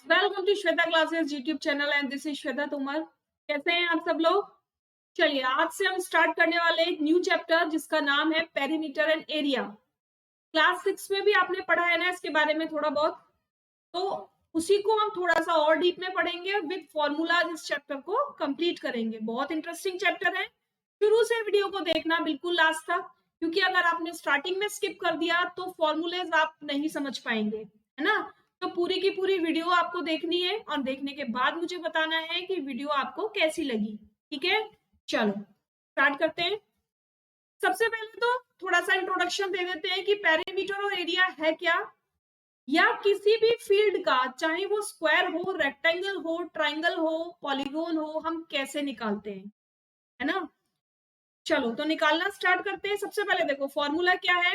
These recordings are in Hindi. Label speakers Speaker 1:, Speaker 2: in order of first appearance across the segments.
Speaker 1: Welcome to Shweta classes YouTube channel and this is Shweta Tomar. कैसे हैं आप सब लोग? चलिए आज से हम स्टार्ट करने वाले एक न्यू चैप्टर जिसका नाम है पेरीमीटर एंड एरिया। क्लास 6 में भी आपने पढ़ा है ना इसके बारे में थोड़ा बहुत, तो उसी को हम थोड़ा सा और डीप में पढ़ेंगे विद फॉर्मूलाज। इस चैप्टर को कंप्लीट करेंगे। बहुत इंटरेस्टिंग चैप्टर है, शुरू से वीडियो को देखना बिल्कुल लास्ट तक, क्योंकि अगर आपने स्टार्टिंग में स्किप कर दिया तो फॉर्मूलेज आप नहीं समझ पाएंगे, है ना। तो पूरी की पूरी वीडियो आपको देखनी है और देखने के बाद मुझे बताना है कि वीडियो आपको कैसी लगी। ठीक है, चलो स्टार्ट करते हैं। सबसे पहले तो थोड़ा सा इंट्रोडक्शन दे देते हैं कि पेरीमीटर और एरिया है क्या, या किसी भी फील्ड का, चाहे वो स्क्वायर हो, रेक्टेंगल हो, ट्राइंगल हो, पॉलीगोन हो, हम कैसे निकालते हैं, है ना। चलो तो निकालना स्टार्ट करते हैं। सबसे पहले देखो फॉर्मूला क्या है।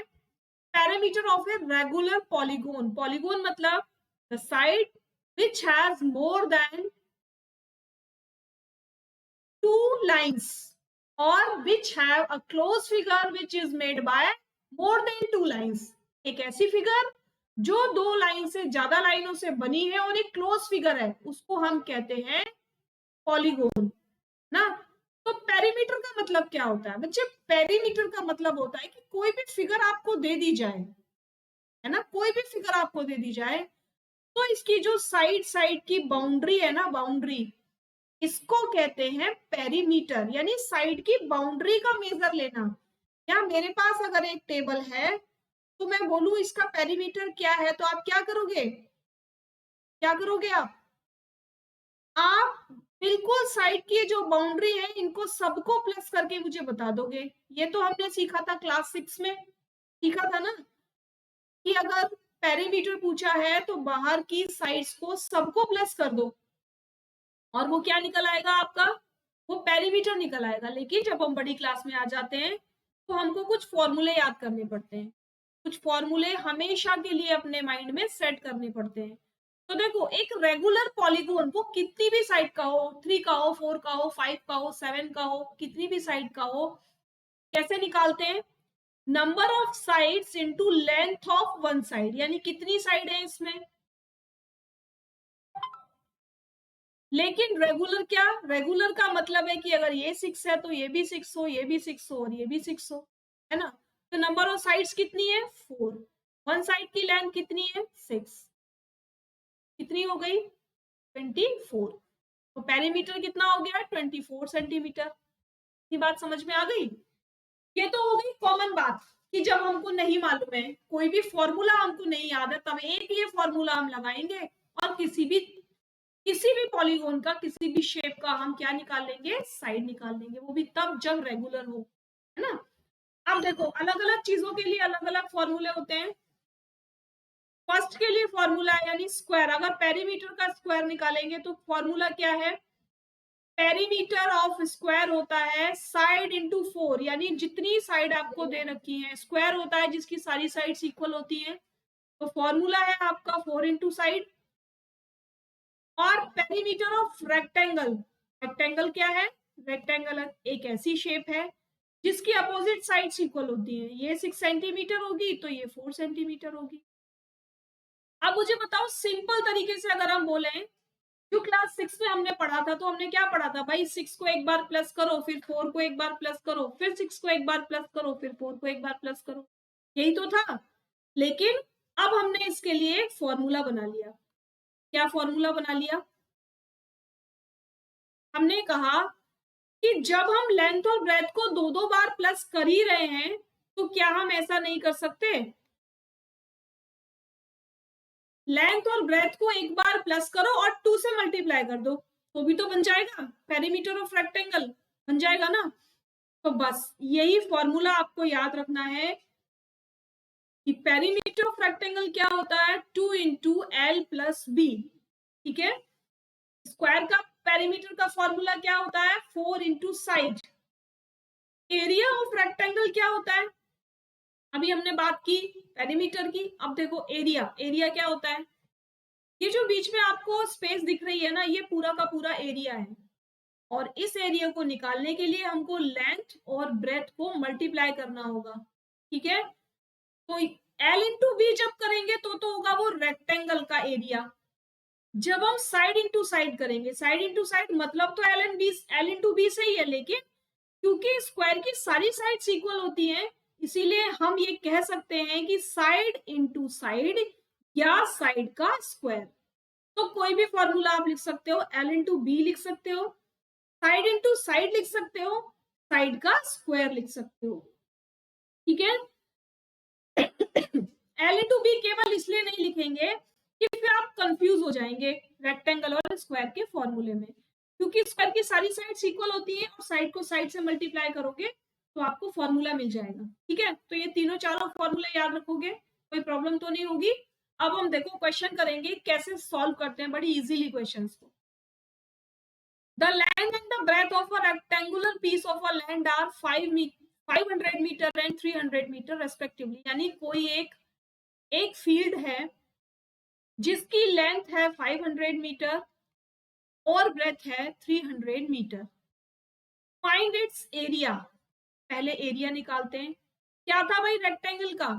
Speaker 1: Perimeter of a regular polygon, polygon मतलब the side which has more than two lines or which have a close figure which is made by more than two lines। एक ऐसी फिगर जो दो लाइन से ज्यादा लाइनों से बनी है और एक क्लोज फिगर है, उसको हम कहते हैं पॉलीगोन ना। तो पेरीमीटर का मतलब क्या होता है बच्चे? पेरीमीटर का मतलब होता है कि कोई भी फिगर आपको दे दी जाए, है ना, कोई भी फिगर आपको दे दी जाए तो इसकी जो साइड साइड की बाउंड्री है ना, बाउंड्री, इसको कहते हैं पेरीमीटर, यानी साइड की बाउंड्री का मेजर लेना। या मेरे पास अगर एक टेबल है तो मैं बोलूं इसका पेरीमीटर क्या है, तो आप क्या करोगे? क्या करोगे आप बिल्कुल साइड की जो बाउंड्री है इनको सबको प्लस करके मुझे बता दोगे। ये तो हमने सीखा था क्लास 6 में, सीखा था ना कि अगर पेरीमीटर पूछा है तो बाहर की साइड्स को सबको प्लस कर दो और वो क्या निकल आएगा आपका? वो पेरीमीटर निकल आएगा। लेकिन जब हम बड़ी क्लास में आ जाते हैं तो हमको कुछ फॉर्मूले याद करने पड़ते हैं, कुछ फॉर्मूले हमेशा के लिए अपने माइंड में सेट करने पड़ते हैं। तो देखो एक रेगुलर पॉलीगोन वो कितनी भी साइड का हो, 3 का हो, 4 का हो, 5 का हो, 7 का हो, कितनी भी साइड का हो, कैसे निकालते हैं? Number of sides into length of one side, यानी कितनी साइड है इसमें। लेकिन रेगुलर क्या? रेगुलर का मतलब है कि अगर ये 6 है तो ये भी 6 हो, ये भी 6 हो और ये भी 6 हो, है ना। तो नंबर ऑफ साइड्स कितनी है? 4। वन साइड की लेंथ कितनी है? 6। कितनी हो गई? 24। तो पेरीमीटर कितना हो गया? 24 सेंटीमीटर। ये बात समझ में आ गई? ये तो हो गई कॉमन बात कि जब हमको नहीं मालूम है, कोई भी फॉर्मूला हमको नहीं याद है, तब एक ये फॉर्मूला हम लगाएंगे और किसी भी पॉलीगोन का, किसी भी शेप का हम क्या निकाल लेंगे? साइड निकाल लेंगे, वो भी तब जब रेगुलर हो, है ना। अब देखो अलग अलग चीजों के लिए अलग अलग फॉर्मूले होते हैं। फर्स्ट के लिए फॉर्मूला है यानी स्क्वायर, अगर पेरीमीटर का स्क्वायर निकालेंगे तो फॉर्मूला क्या है? पेरीमीटर ऑफ स्क्वायर होता है साइड इंटू 4, यानी जितनी साइड आपको दे रखी है, स्क्वायर होता है जिसकी सारी साइड्स इक्वल होती है। तो फॉर्मूला है आपका 4 इंटू साइड। और पेरीमीटर ऑफ रेक्टेंगल, रेक्टेंगल क्या है? रेक्टेंगल एक ऐसी शेप है जिसकी अपोजिट साइड्स इक्वल होती है। ये 6 सेंटीमीटर होगी तो ये 4 सेंटीमीटर होगी। अब मुझे बताओ सिंपल तरीके से अगर हम बोले, जो क्लास 6 में हमने पढ़ा था, तो हमने क्या पढ़ा था भाई? 6 को एक बार प्लस करो, फिर 4 को एक बार प्लस करो, फिर 6 को एक बार प्लस करो, फिर 4 को एक बार प्लस करो, यही तो था। लेकिन अब हमने इसके लिए एक फॉर्मूला बना लिया। क्या फॉर्मूला बना लिया? हमने कहा कि जब हम लेंथ और ब्रेथ को दो दो बार प्लस कर ही रहे हैं तो क्या हम ऐसा नहीं कर सकते? लेंथ और ब्रेथ को एक बार प्लस करो और 2 से मल्टीप्लाई कर दो तो भी तो बन जाएगा, पेरीमीटर ऑफ रेक्टेंगल बन जाएगा ना। तो बस यही फॉर्मूला आपको याद रखना है कि पेरीमीटर ऑफ रेक्टेंगल क्या होता है? 2 इंटू एल प्लस बी। ठीक है, स्क्वायर का पेरीमीटर का फॉर्मूला क्या होता है? 4 into side. Area of rectangle क्या होता है? अभी हमने बात की पेरीमीटर की, अब देखो एरिया। एरिया क्या होता है? ये जो बीच में आपको स्पेस दिख रही है ना, ये पूरा का पूरा एरिया है। और इस एरिया को निकालने के लिए हमको लेंथ और ब्रेथ को मल्टीप्लाई करना होगा। ठीक है, तो एल इंटू बी जब करेंगे तो होगा वो रेक्टेंगल का एरिया। जब हम साइड इंटू साइड करेंगे, साइड इंटू साइड मतलब तो एल इंटू बी से ही है, लेकिन क्योंकि स्क्वायर की सारी साइड्स इक्वल होती हैं, इसीलिए हम ये कह सकते हैं कि साइड इंटू साइड या साइड का स्क्वायर। तो कोई भी फॉर्मूला आप लिख सकते हो, एल इंटू बी लिख सकते हो, साइड इंटू साइड लिख सकते हो, साइड का स्क्वायर लिख सकते हो। ठीक है। एल इंटू बी केवल इसलिए नहीं लिखेंगे कि फिर आप कंफ्यूज हो जाएंगे रेक्टेंगल और स्क्वायर के फॉर्मूले में, क्योंकि स्क्वायर की सारी साइड्स इक्वल होती है और साइड को साइड से मल्टीप्लाई करोगे तो आपको फॉर्मूला मिल जाएगा। ठीक है, तो ये तीनों चारों फॉर्मूले याद रखोगे, कोई प्रॉब्लम तो नहीं होगी। अब हम देखो क्वेश्चन करेंगे कैसे सॉल्व करते हैं बड़ी इजीली क्वेश्चंस को। The length and the breadth of a rectangular piece of a land are 500 meter and 300 meter respectively। यानी कोई एक फील्ड है जिसकी लेंथ है 500 मीटर और ब्रेथ है 300 मीटर। Find its area. पहले एरिया निकालते हैं। क्या था भाई रेक्टेंगल का,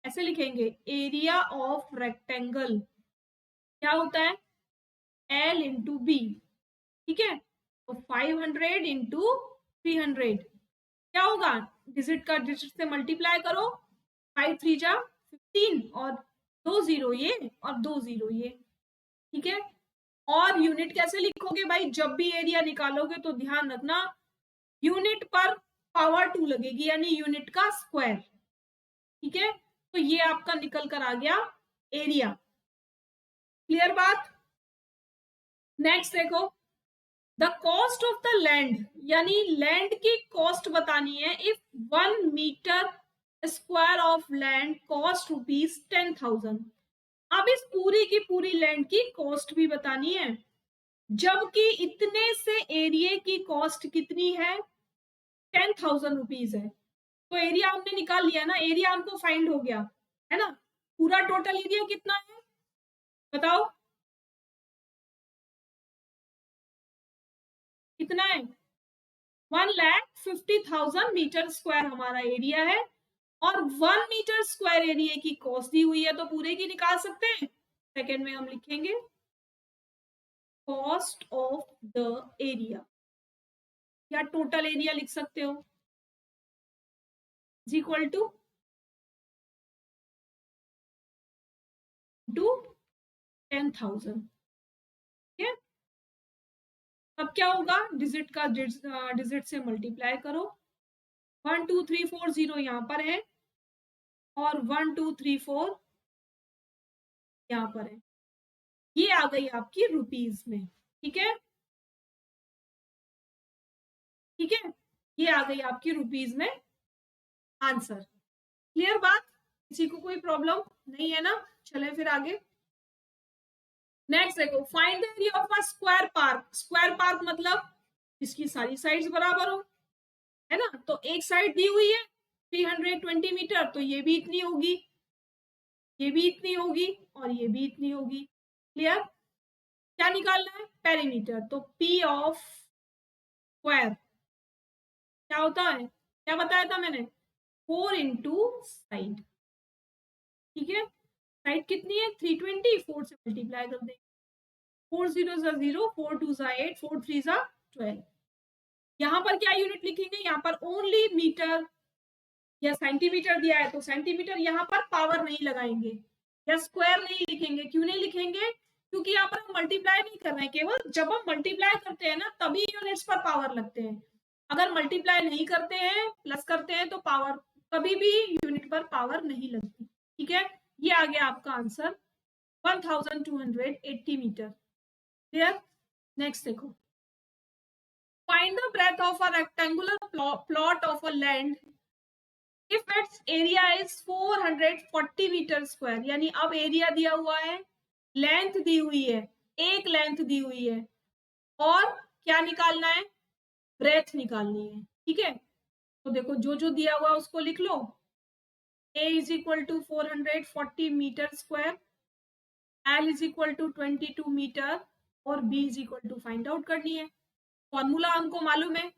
Speaker 1: ऐसे लिखेंगे एरिया ऑफ रेक्टेंगल क्या होता है, एल इंटू बी। ठीक है, तो 500 इंटू 300 क्या होगा, डिजिट का डिजिट से मल्टीप्लाई करो, 5 3 जा 15 और 2 0 ये और 2 0 ये। ठीक है, और यूनिट कैसे लिखोगे भाई, जब भी एरिया निकालोगे तो ध्यान रखना यूनिट पर पावर 2 लगेगी, यानी यूनिट का स्क्वायर। ठीक है, तो ये आपका निकल कर आ गया एरिया। क्लियर बात। नेक्स्ट देखो, the cost of the land, यानी लैंड की कॉस्ट बतानी है। If 1 metre square of land cost ₹10,000। अब इस पूरी की पूरी लैंड की कॉस्ट भी बतानी है, जबकि इतने से एरिया की कॉस्ट कितनी है, 10,000 रुपीज है। तो एरिया हमने निकाल लिया ना, एरिया हमको फाइंड हो गया है ना। पूरा टोटल एरिया कितना है बताओ, कितना है, 1,50,000 मीटर स्क्वायर हमारा एरिया है, और 1 मीटर स्क्वायर एरिया की कॉस्ट दी हुई है, तो पूरे की निकाल सकते हैं। सेकेंड में हम लिखेंगे कॉस्ट ऑफ द एरिया, या टोटल एरिया लिख सकते हो, इज इक्वल टू 10,000। ठीक है, अब क्या होगा, डिजिट का डिजिट से मल्टीप्लाई करो, 1 2 3 4 0 यहाँ पर है और 1 2 3 4 यहाँ पर है। ये आ गई आपकी रुपीज में। ठीक है, ठीक है, ये आ गई आपकी रुपीज में आंसर। क्लियर बात, किसी को कोई प्रॉब्लम नहीं है ना। चले फिर आगे। नेक्स्ट देखो, find the area of a square park. Square park मतलब इसकी सारी साइड्स बराबर हो, है ना। तो एक साइड दी हुई है 320 मीटर, तो ये भी इतनी होगी, ये भी इतनी होगी और ये भी इतनी होगी। क्लियर। क्या निकालना है, पेरीमीटर। तो पी ऑफ स्क्वायर क्या होता है, क्या बताया था मैंने, 4 इंटू साइड। ठीक है, साइड कितनी है 320, 4 से मल्टीप्लाई कर देंगे, 4 0 0, 4 2 8, 4 3 12। यहाँ पर क्या यूनिट लिखेंगे, यहाँ पर ओनली मीटर या सेंटीमीटर दिया है तो सेंटीमीटर, यहाँ पर पावर नहीं लगाएंगे या स्क्वायर नहीं लिखेंगे। क्यों नहीं लिखेंगे, क्योंकि यहाँ पर हम मल्टीप्लाई नहीं कर रहे हैं, केवल जब हम मल्टीप्लाई करते हैं ना तभी यूनिट्स पर पावर लगते हैं। अगर मल्टीप्लाई नहीं करते हैं, प्लस करते हैं, तो पावर कभी भी यूनिट पर पावर नहीं लगती। ठीक है, ये आ गया आपका आंसर 1280 मीटर। क्लियर। नेक्स्ट देखो, find the breadth of a rectangular plot of a land if it's area is 440 metre square. यानी अब एरिया दिया हुआ है, लेंथ दी हुई है, एक लेंथ दी हुई है, और क्या निकालना है, ब्रेथ निकालनी है। ठीक है, तो देखो जो जो दिया हुआ उसको लिख लो। a is equal to 440 metre square, l is equal to 22 metre और b is equal to find out करनी है। फॉर्मूला हमको मालूम है,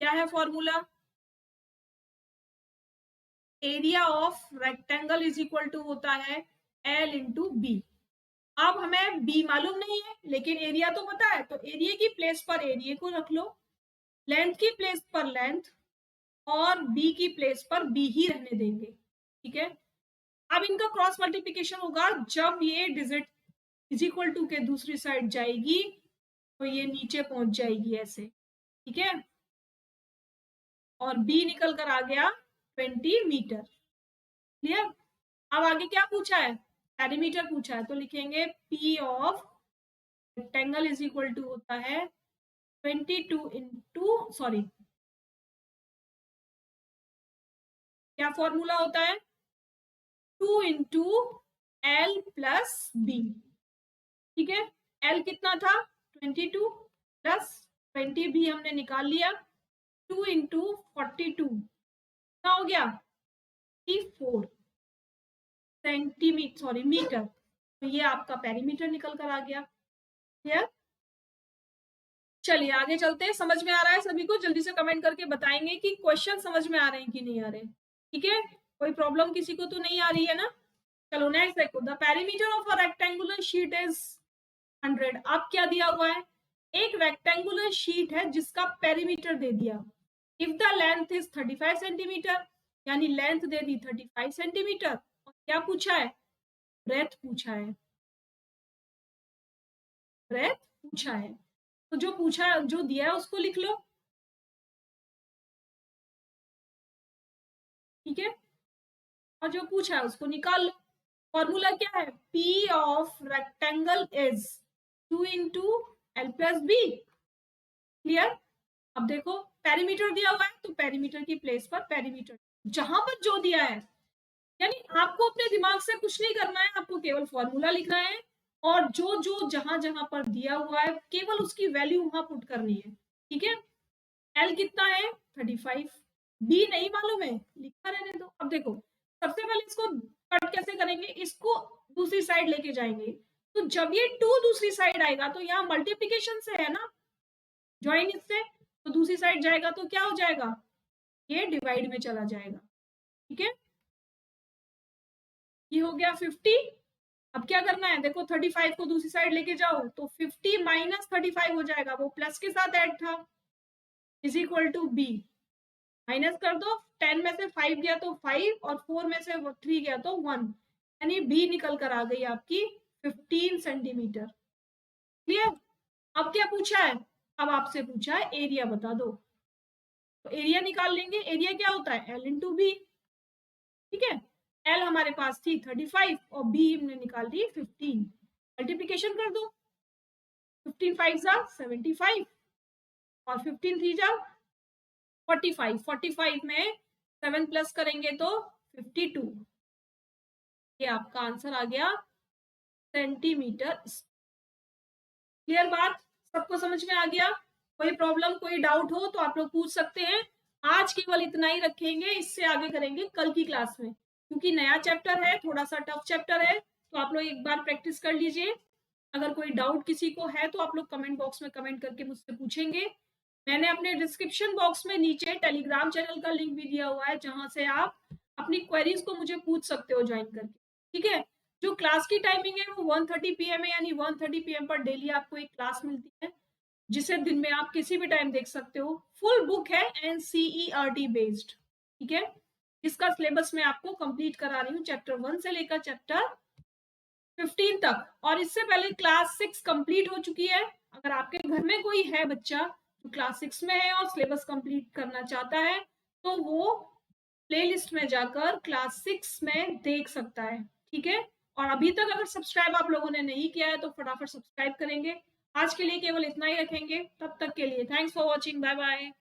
Speaker 1: क्या है formula, area of rectangle is equal to होता है l इंटू बी। अब हमें बी मालूम नहीं है लेकिन एरिया तो पता है, तो एरिया की प्लेस पर एरिया को रख लो, लेंथ की प्लेस पर लेंथ, और बी की प्लेस पर बी ही रहने देंगे। ठीक है, अब इनका क्रॉस मल्टीप्लीकेशन होगा जब ये डिजिट इज इक्वल टू के दूसरी साइड जाएगी तो ये नीचे पहुंच जाएगी ऐसे। ठीक है, और बी निकल कर आ गया 20 मीटर। क्लियर। अब आगे क्या पूछा है, पेरीमीटर पूछा है, तो लिखेंगे P of rectangle is equal to होता है 22 इंटू, सॉरी क्या फॉर्मूला होता है, 2 इंटू एल प्लस बी। ठीक है, एल कितना था 22 प्लस 20 भी हमने निकाल लिया, 2 इंटू 42 कितना हो गया 4 सेंटीमीटर, सॉरी मीटर, तो ये आपका पेरीमीटर निकल कर आ गया। क्लियर। चलिए आगे चलते हैं, समझ में आ रहा है सभी को, जल्दी से कमेंट करके बताएंगे कि क्वेश्चन समझ में आ रहे हैं कि नहीं आ रहे। ठीक है, कोई प्रॉब्लम किसी को तो नहीं आ रही है ना। चलो नेक्स्ट देखो, the perimeter of a rectangular sheet is 100। अब क्या दिया हुआ है, एक रेक्टेंगुलर शीट है जिसका पेरीमीटर दे दिया, if the length is 35 centimetre, यानी लेंथ दे दी 35 सेंटीमीटर, और क्या पूछा है, ब्रेथ पूछा है, ब्रेथ पूछा है। तो जो पूछा, जो दिया है उसको लिख लो। ठीक है, और जो पूछा है उसको निकाल लो। फॉर्मूला क्या है, P of rectangle is 2 into L plus B. Clear. अब देखो पेरीमीटर दिया हुआ है तो पेरीमीटर की प्लेस पर पेरीमीटर, जहां पर जो दिया है, यानी आपको अपने दिमाग से कुछ नहीं करना है, आपको केवल फॉर्मूला लिखना है, और जो जो जहां जहां पर दिया हुआ है केवल उसकी वैल्यू वहां पुट करनी है। ठीक है, एल कितना है 35, बी नहीं मालूम है, लिखा रहने दो। अब देखो सबसे पहले इसको कट कैसे करेंगे, इसको दूसरी साइड लेके जाएंगे, तो जब ये 2 दूसरी साइड आएगा तो यहाँ मल्टीप्लीकेशन से है ना, ज्वाइन इससे, तो दूसरी साइड जाएगा तो क्या हो जाएगा, ये डिवाइड में चला जाएगा। ठीक है, ये हो गया 50। अब क्या करना है, देखो 35 को दूसरी साइड लेके जाओ तो 50 माइनस 35 हो जाएगा, वो प्लस के साथ ऐड था, is equal to B, minus कर दो, 10 में से 5 गया तो 5, और 4 में से 3 गया तो 1, यानी बी निकल कर आ गई आपकी 15 सेंटीमीटर। क्लियर। अब क्या पूछा है, अब आपसे पूछा है एरिया बता दो, तो एरिया निकाल लेंगे, एरिया क्या होता है एल इंटू बी। ठीक है, एल हमारे पास थी 35 और बी हमने निकाल दी 15, मल्टीप्लीकेशन कर दो, 15 5 जा 75 और 15 3 जा 45, 45 में 7 प्लस करेंगे तो 52, ये आपका आंसर आ गया सेंटीमीटर। क्लियर बात, सबको समझ में आ गया। कोई प्रॉब्लम कोई डाउट हो तो आप लोग पूछ सकते हैं। आज केवल इतना ही रखेंगे, इससे आगे करेंगे कल की क्लास में, क्योंकि नया चैप्टर है, थोड़ा सा टफ चैप्टर है, तो आप लोग एक बार प्रैक्टिस कर लीजिए। अगर कोई डाउट किसी को है तो आप लोग कमेंट बॉक्स में कमेंट करके मुझसे पूछेंगे। मैंने अपने डिस्क्रिप्शन बॉक्स में नीचे टेलीग्राम चैनल का लिंक भी दिया हुआ है, जहां से आप अपनी क्वेरीज को मुझे पूछ सकते हो ज्वाइन करके। ठीक है, जो क्लास की टाइमिंग है वो 1:30 PM है, यानी 1:30 PM पर डेली आपको एक क्लास मिलती है, जिसे दिन में आप किसी भी टाइम देख सकते हो। फुल बुक है NCERT बेस्ड। ठीक है, इसका सिलेबस मैं आपको कंप्लीट करा रही हूँ, चैप्टर 1 से लेकर चैप्टर 15 तक, और इससे पहले क्लास 6 कंप्लीट हो चुकी है। अगर आपके घर में कोई है बच्चा जो क्लास 6 में है और सिलेबस कंप्लीट करना चाहता है तो वो प्लेलिस्ट में जाकर क्लास 6 में देख सकता है। ठीक है, और अभी तक अगर सब्सक्राइब आप लोगों ने नहीं किया है तो फटाफट सब्सक्राइब करेंगे। आज के लिए केवल इतना ही रखेंगे, तब तक के लिए thanks for watching, bye bye.